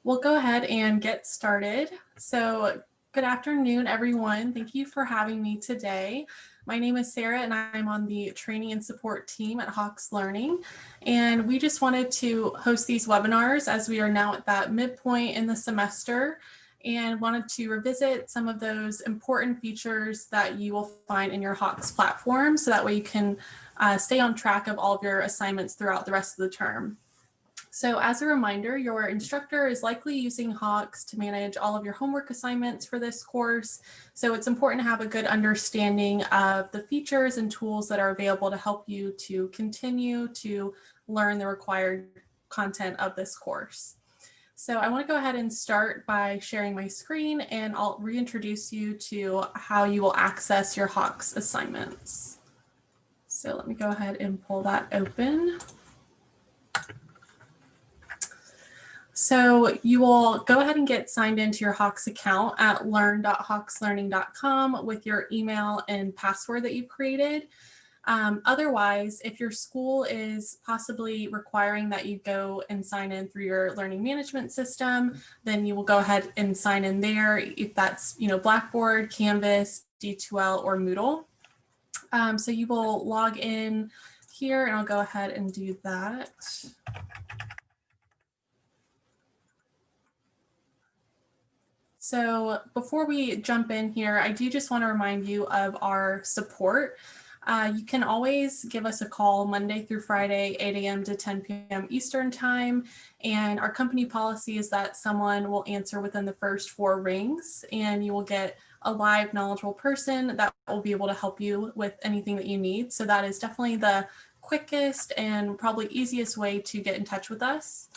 We'll go ahead and get started. So good afternoon, everyone. Thank you for having me today. My name is Sarah and I'm on the training and support team at Hawks Learning. And we just wanted to host these webinars as we are now at that midpoint in the semester and wanted to revisit some of those important features that you will find in your Hawks platform so that way you can stay on track of all of your assignments throughout the rest of the term. So as a reminder, your instructor is likely using Hawks to manage all of your homework assignments for this course. So it's important to have a good understanding of the features and tools that are available to help you to continue to learn the required content of this course. So I want to go ahead and start by sharing my screen and I'll reintroduce you to how you will access your Hawks assignments. So let me go ahead and pull that open. So you will go ahead and get signed into your Hawks account at learn.hawkslearning.com with your email and password that you've created. Otherwise, if your school is possibly requiring that you go and sign in through your learning management system, then you will go ahead and sign in there, if that's Blackboard, Canvas, D2L, or Moodle. So you will log in here, and I'll go ahead and do that. So before we jump in here, I do just want to remind you of our support. You can always give us a call Monday through Friday, 8 a.m. to 10 p.m. Eastern time. And our company policy is that someone will answer within the first 4 rings, and you will get a live, knowledgeable person that will be able to help you with anything that you need. So that is definitely the quickest and probably easiest way to get in touch with us.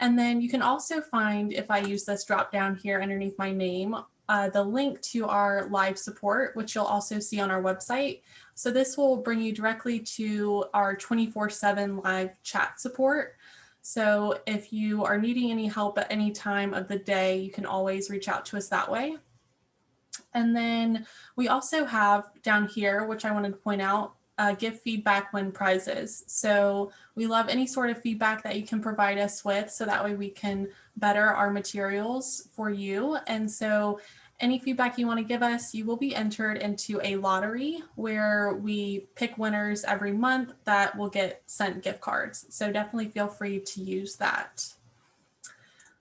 And then you can also find, if I use this drop down here underneath my name, the link to our live support, which you'll also see on our website. So this will bring you directly to our 24/7 live chat support. So if you are needing any help at any time of the day, you can always reach out to us that way. And then we also have down here, which I wanted to point out, give feedback, win prizes. So we love any sort of feedback that you can provide us with, so that way we can better our materials for you. And so any feedback you want to give us, you will be entered into a lottery where we pick winners every month that will get sent gift cards. So definitely feel free to use that.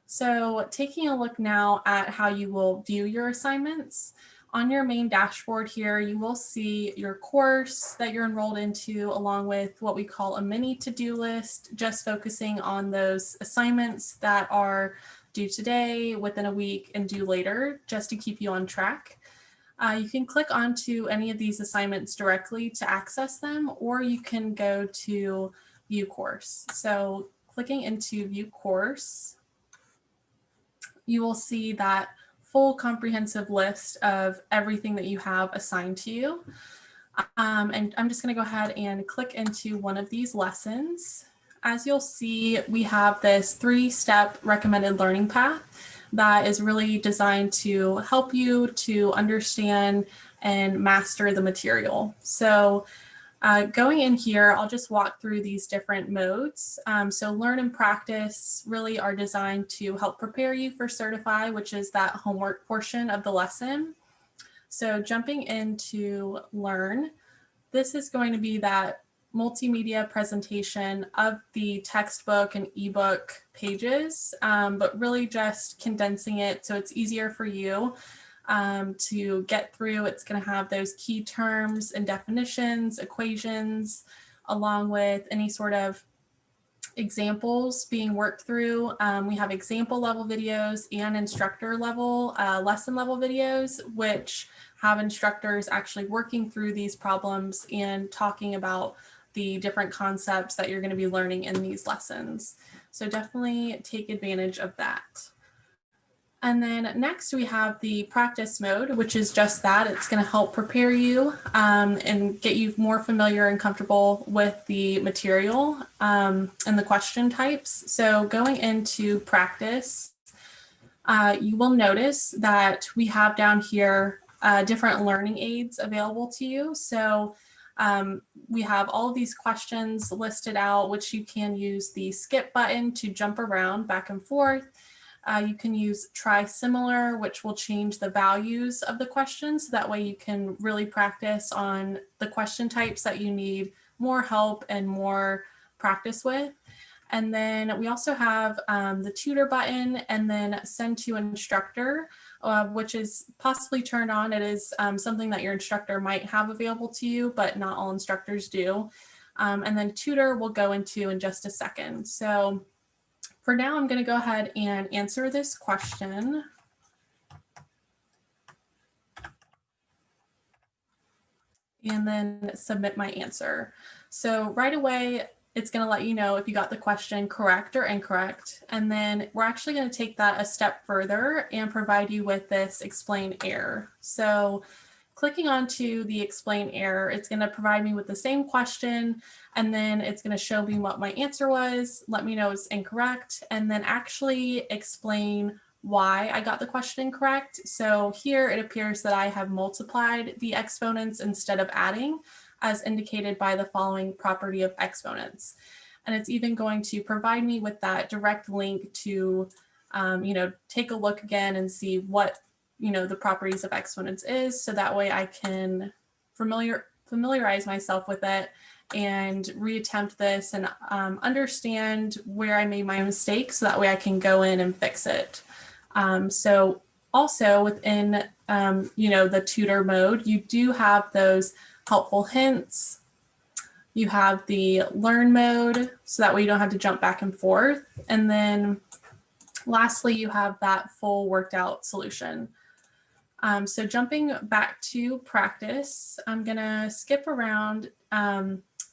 So taking a look now at how you will view your assignments. On your main dashboard here, you will see your course that you're enrolled into, along with what we call a mini to-do list, just focusing on those assignments that are due today, within a week, and due later, just to keep you on track. You can click onto any of these assignments directly to access them, or you can go to View Course. So clicking into View Course, you will see that full comprehensive list of everything that you have assigned to you. And I'm just going to go ahead and click into one of these lessons. As you'll see, we have this 3-step recommended learning path that is really designed to help you to understand and master the material. So going in here, I'll just walk through these different modes. So learn and practice really are designed to help prepare you for certify, which is that homework portion of the lesson. So jumping into learn, this is going to be that multimedia presentation of the textbook and ebook pages, but really just condensing it so it's easier for you to get through. It's going to have those key terms and definitions, equations, along with any sort of examples being worked through. We have example level videos and instructor level, lesson level videos, which have instructors actually working through these problems and talking about the different concepts that you're going to be learning in these lessons. So definitely take advantage of that. And then next we have the practice mode, which is just that. It's going to help prepare you and get you more familiar and comfortable with the material and the question types. So going into practice, you will notice that we have down here different learning aids available to you. So we have all of these questions listed out, which you can use the skip button to jump around back and forth. You can use try similar, which will change the values of the questions. So that way you can really practice on the question types that you need more help and more practice with. And then we also have the tutor button and then send to instructor, which is possibly turned on. It is something that your instructor might have available to you, but not all instructors do. And then tutor we'll go into in just a second. So for now, I'm going to go ahead and answer this question. And then submit my answer. So right away, it's going to let you know if you got the question correct or incorrect. And then we're actually going to take that a step further and provide you with this explain error. So clicking onto the explain error, it's going to provide me with the same question, and then it's going to show me what my answer was, let me know it's incorrect, and then actually explain why I got the question incorrect. So here it appears that I have multiplied the exponents instead of adding, as indicated by the following property of exponents. And it's even going to provide me with that direct link to, take a look again and see what, the properties of exponents is. So that way I can familiarize myself with it and reattempt this and understand where I made my mistake, so that way I can go in and fix it. So also within, the tutor mode, you do have those helpful hints. You have the learn mode, so that way you don't have to jump back and forth. And then lastly, you have that full worked out solution. So jumping back to practice, I'm gonna skip around.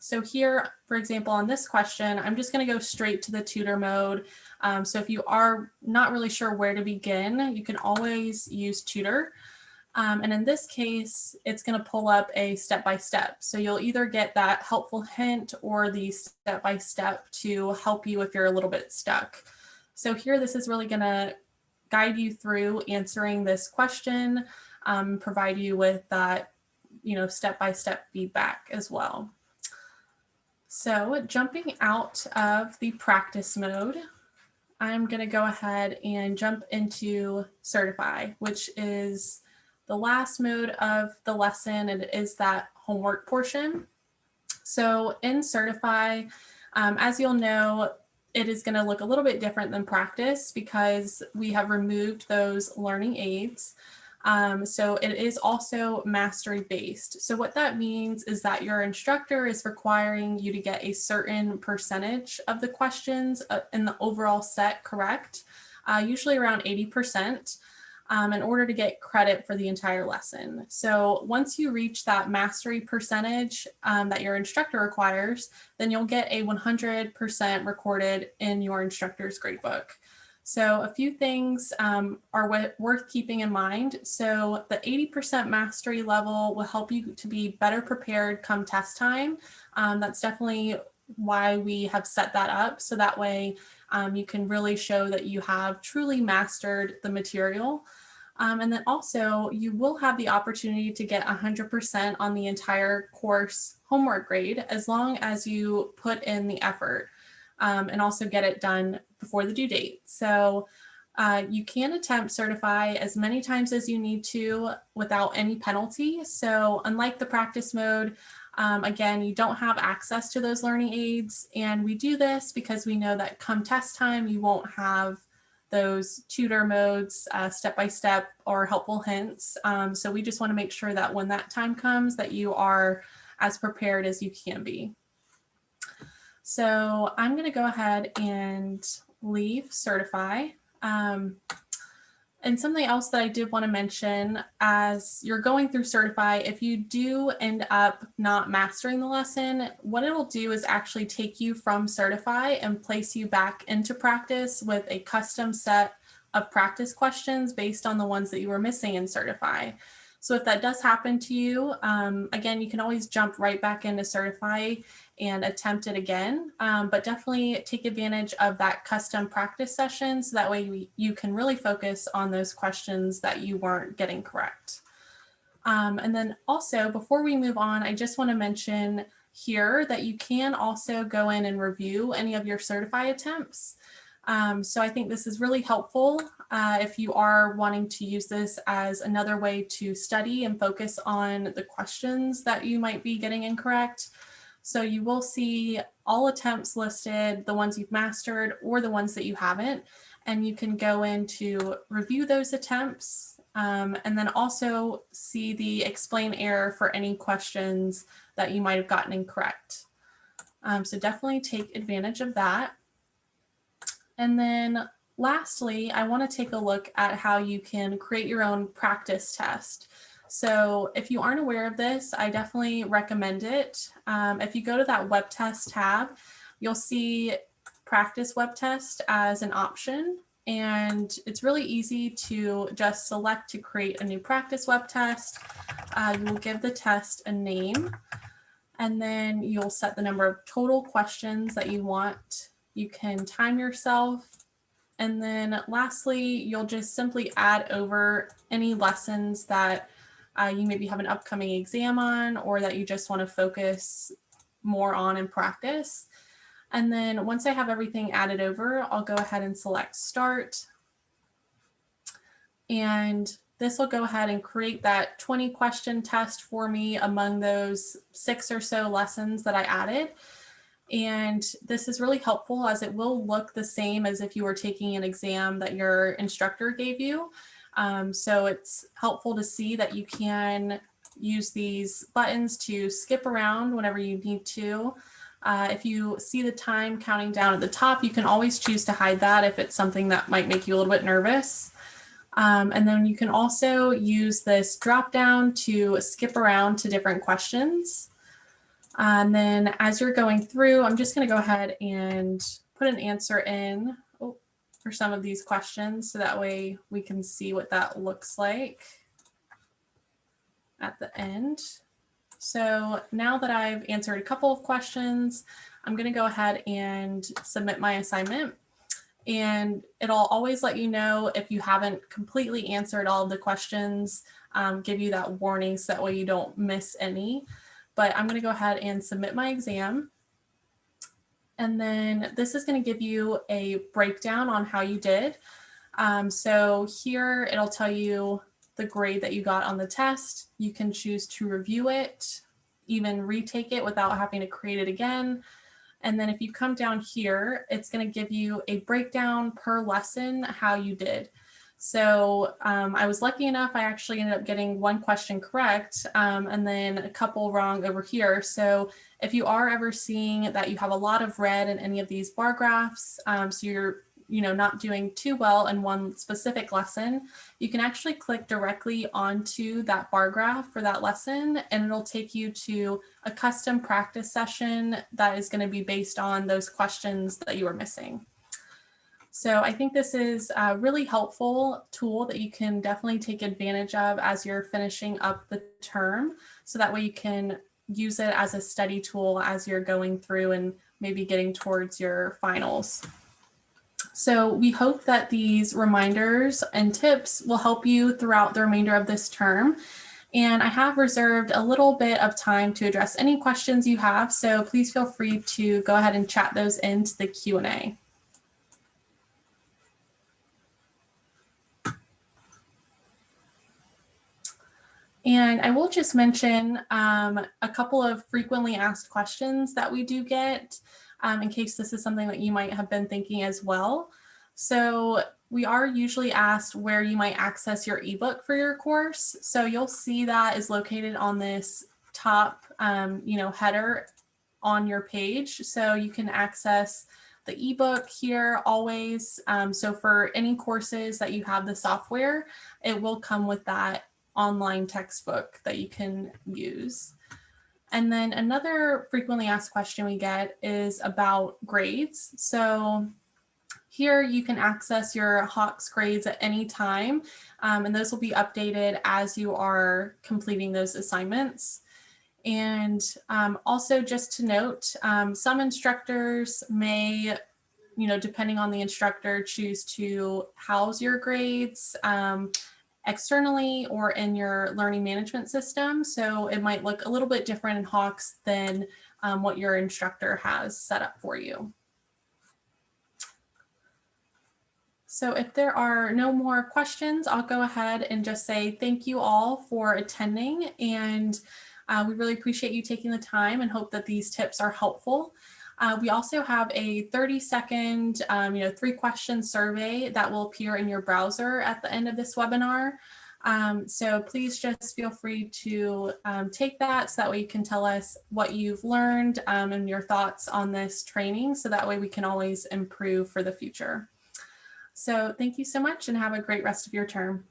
So here, for example, on this question, I'm just gonna go straight to the tutor mode. So if you are not really sure where to begin, you can always use tutor. And in this case, it's going to pull up a step-by-step. So you'll either get that helpful hint or the step-by-step to help you if you're a little bit stuck. So here, this is really going to guide you through answering this question, provide you with that, step-by-step feedback as well. So jumping out of the practice mode, I'm going to go ahead and jump into Certify, which is the last mode of the lesson. It is that homework portion. So in Certify, as you'll know, it is going to look a little bit different than practice because we have removed those learning aids. So it is also mastery based. So what that means is that your instructor is requiring you to get a certain percentage of the questions in the overall set correct, usually around 80%. In order to get credit for the entire lesson. So once you reach that mastery percentage that your instructor requires, then you'll get a 100% recorded in your instructor's gradebook. So a few things are worth keeping in mind. So the 80% mastery level will help you to be better prepared come test time. That's definitely why we have set that up. So that way you can really show that you have truly mastered the material. And then also you will have the opportunity to get 100% on the entire course homework grade as long as you put in the effort and also get it done before the due date. So you can attempt Certify as many times as you need to without any penalty. So unlike the practice mode, again, you don't have access to those learning aids. And we do this because we know that come test time, you won't have those tutor modes, step-by-step or helpful hints. So we just want to make sure that when that time comes that you are as prepared as you can be. So I'm going to go ahead and leave Certify. And something else that I did want to mention, as you're going through Certify, if you do end up not mastering the lesson, what it'll do is actually take you from Certify and place you back into practice with a custom set of practice questions based on the ones that you were missing in Certify. So if that does happen to you, again, you can always jump right back into Certify and attempt it again, but definitely take advantage of that custom practice session so that way you can really focus on those questions that you weren't getting correct. And then also, before we move on, I just want to mention here that you can also go in and review any of your Certify attempts. So I think this is really helpful if you are wanting to use this as another way to study and focus on the questions that you might be getting incorrect. So you will see all attempts listed, the ones you've mastered or the ones that you haven't, and you can go in to review those attempts and then also see the explain error for any questions that you might have gotten incorrect. So definitely take advantage of that. And then lastly, I want to take a look at how you can create your own practice test. So if you aren't aware of this, I definitely recommend it. If you go to that web test tab, you'll see practice web test as an option. And it's really easy to just select to create a new practice web test. You will give the test a name, and then you'll set the number of total questions that you want. You can time yourself. And then lastly, you'll just simply add over any lessons that you maybe have an upcoming exam on, or that you just want to focus more on in practice. And then once I have everything added over, I'll go ahead and select start. And this will go ahead and create that 20 question test for me among those 6 or so lessons that I added. And this is really helpful as it will look the same as if you were taking an exam that your instructor gave you. So it's helpful to see that you can use these buttons to skip around whenever you need to. If you see the time counting down at the top, you can always choose to hide that if it's something that might make you a little bit nervous. And then you can also use this drop down to skip around to different questions. And then as you're going through, I'm just going to go ahead and put an answer in for some of these questions, so that way we can see what that looks like at the end. So now that I've answered a couple of questions, I'm going to go ahead and submit my assignment. And it'll always let you know if you haven't completely answered all of the questions, give you that warning so that way you don't miss any. But I'm going to go ahead and submit my exam. And then this is going to give you a breakdown on how you did. So here it'll tell you the grade that you got on the test. You can choose to review it, even retake it without having to create it again. And then if you come down here, it's going to give you a breakdown per lesson how you did. So I was lucky enough, I actually ended up getting one question correct and then a couple wrong over here. So if you are ever seeing that you have a lot of red in any of these bar graphs, so you're not doing too well in one specific lesson, you can actually click directly onto that bar graph for that lesson, and it'll take you to a custom practice session that is going to be based on those questions that you were missing. So I think this is a really helpful tool that you can definitely take advantage of as you're finishing up the term. So that way you can use it as a study tool as you're going through and maybe getting towards your finals. So we hope that these reminders and tips will help you throughout the remainder of this term. And I have reserved a little bit of time to address any questions you have. So please feel free to go ahead and chat those into the Q&A. And I will just mention a couple of frequently asked questions that we do get in case this is something that you might have been thinking as well. So we are usually asked where you might access your ebook for your course. So you'll see that is located on this top header on your page. So you can access the ebook here always. So for any courses that you have the software, it will come with that online textbook that you can use. And then another frequently asked question we get is about grades. So here you can access your Hawks grades at any time, and those will be updated as you are completing those assignments. And also just to note, some instructors may, depending on the instructor, choose to house your grades externally or in your learning management system. So it might look a little bit different in Hawks than what your instructor has set up for you. So if there are no more questions, I'll go ahead and just say thank you all for attending, and we really appreciate you taking the time and hope that these tips are helpful. We also have a 30-second, 3-question survey that will appear in your browser at the end of this webinar. So please just feel free to take that, so that way you can tell us what you've learned and your thoughts on this training, so that way we can always improve for the future. So thank you so much and have a great rest of your term.